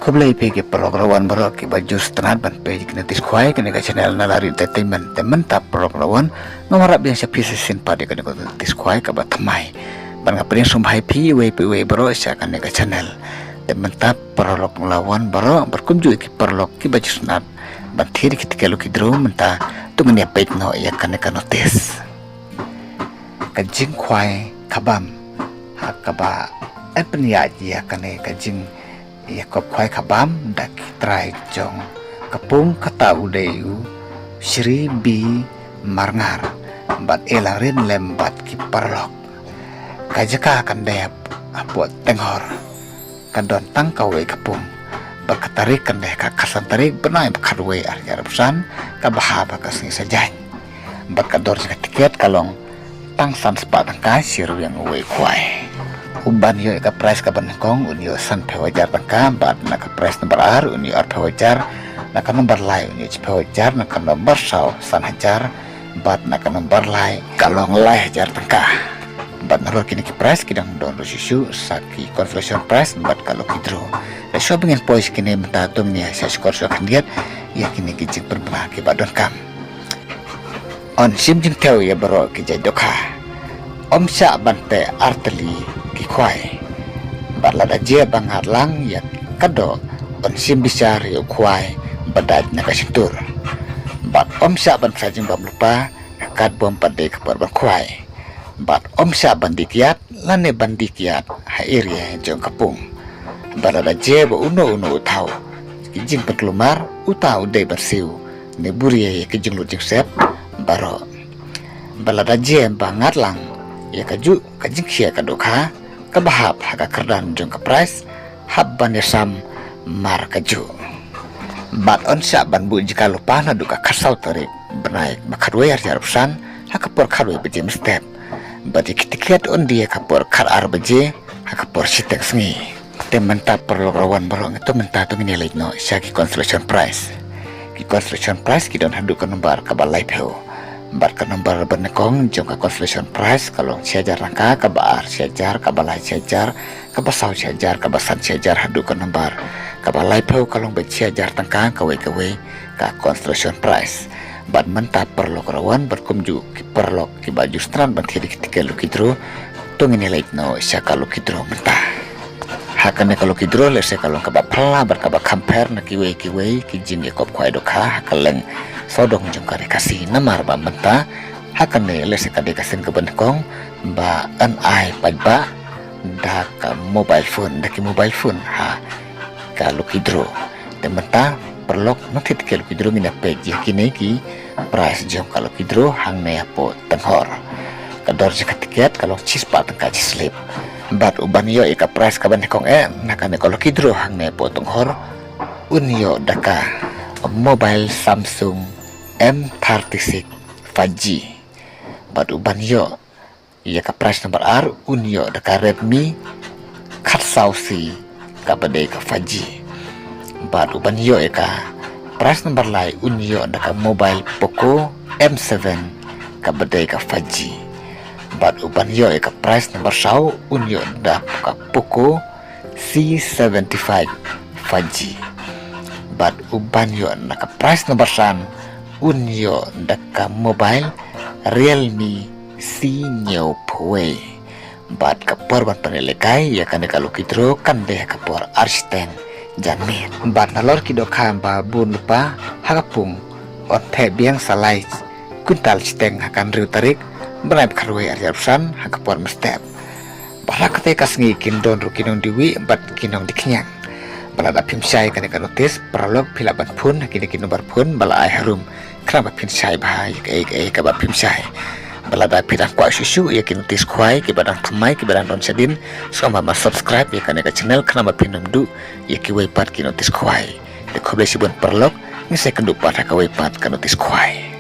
Kublai pegi program baru ki baju setengah ban pegi kena tiskuai kena ke channel nalari entertainment temen tap program nomor biasa pisesin pada kena ke tiskuai ke batamai ban ngapain sumbai pi we baru sya kena ke channel temen tap program lawan baru berkunjung ki prolog ki baju sunat ban thiri ketika lu kidro menta tu menia page no ya kena ke notice kajing kuai kabam hakaba epnya ya kena kajing ya kop kwai kabam dak trai jong kapung kata udayu Shri bi marngar bat elarin lembat ki parlok kajaka kan dep apot tenghor kadon tang kawe kapung berkatarik kan deh kakasan tarik benai bakadwe arjar pesan kabahaba kasing sajany bat kador tiket kalong tang san spa tangka siru yang uwe kwai uban yo ka price ka banakong unyo san pewajar tangka bat na ka price nomor ar unyo ar pewajar na ka nomor lai unyo pewajar na ka nomor saw san hajar bat na ka nomor lai kalong lai hajar tangka bat na kini ki price kidang don susu saki conversion price bat kalau kidro la shopping and poise kini menta tum ni sa skor so kandiat ya kini ki jing perbah ki badon kam on sim jing teu ya baro ki jadokha om sya bante arteli ki kwai balada je bangar lang ya kado on sim bisar yo kwai badaj na kasintur bat om sya ban sajing bam lupa kad bom pade kapar ban kwai bat om sya bandikiat lane bandikiat ha area jong kapung balada je ba uno utau ki jing pekelumar utau de bersiu ne burie ki jing lu josep baro balada je bangat lang ya kaju kajing sia kadokha kabahap haka kerdan jong ka price habban yasam mar kaju bat on sya ban bu jika lupa na duka kasau tarik benaik makadwe ar jarupsan haka por kadwe beje step bat tiket on dia kapor kar ar beje haka por sitek sngi temen ta perlu rawan barong itu menta tu ngini late no syaki constellation price ki constellation price ki don hadu ka nomor kabalai pheu bat ka nomor benekong jong ka constellation price kalong siajar rangka ka baar siajar ka balai siajar ka basau siajar ka basan siajar hadu ka nomor ka balai pheu kalong be siajar tangka ka we ka constellation price bat menta perlu rawan berkumju ki perlu ki baju stran ban thiri ketika lu kidro tu ngini late no syaka lu kidro menta hakane kalau kidro lese kalau kaba pala berkaba compare na kiwe ki jing ekop kwai dokha hakaleng sodong jong kare kasih namar ba menta hakane lese kade kasen ke benekong ba an ai pajba da ka mobile phone ha kalau kidro de menta perlok natit ke kidro mina page kini ki price jong kalau kidro hang ne apo tenghor kador jika tiket kalau cispa tengka cislip bat uban yo ika price ka benekong nakane kalau kidro hang ne po tenghor unyo daka mobile Samsung M36 5G bat uban yo ya ka price nomor ar unyo daka Redmi Katsausi ka bade ka 5G bat uban yo ka price nomor lai unyo daka mobile Poco M7 ka bade ka 5G bat uban yo ka price nomor sau unyo daka Poco C75 5G bat uban yo naka price nomor san unyo daka mobile Realme C Neo Pue bat kapor ban panelekai ya kan kalau kidro kan deh kapor arsten jamin bat nalor kido ba bun lupa hakapung ote biang salai kuntal steng akan riu tarik benai karwe arjapsan hakapor mestep bala kate kasngi kindon rukinong diwi bat kinong diknyang bala da pimsai kan notis prolog pilaban pun kini nomor pun bala ai harum kenapa pimsai bahai ke ba pimsai bala da pirang kwa susu ya kini notis kwai ke badang thamai ke badang don sedin so ma subscribe ya kan channel kenapa pinam du ya ki wei pat ki notis kwai de khoble sibon prolog ni second part ka wei pat kan notis kwai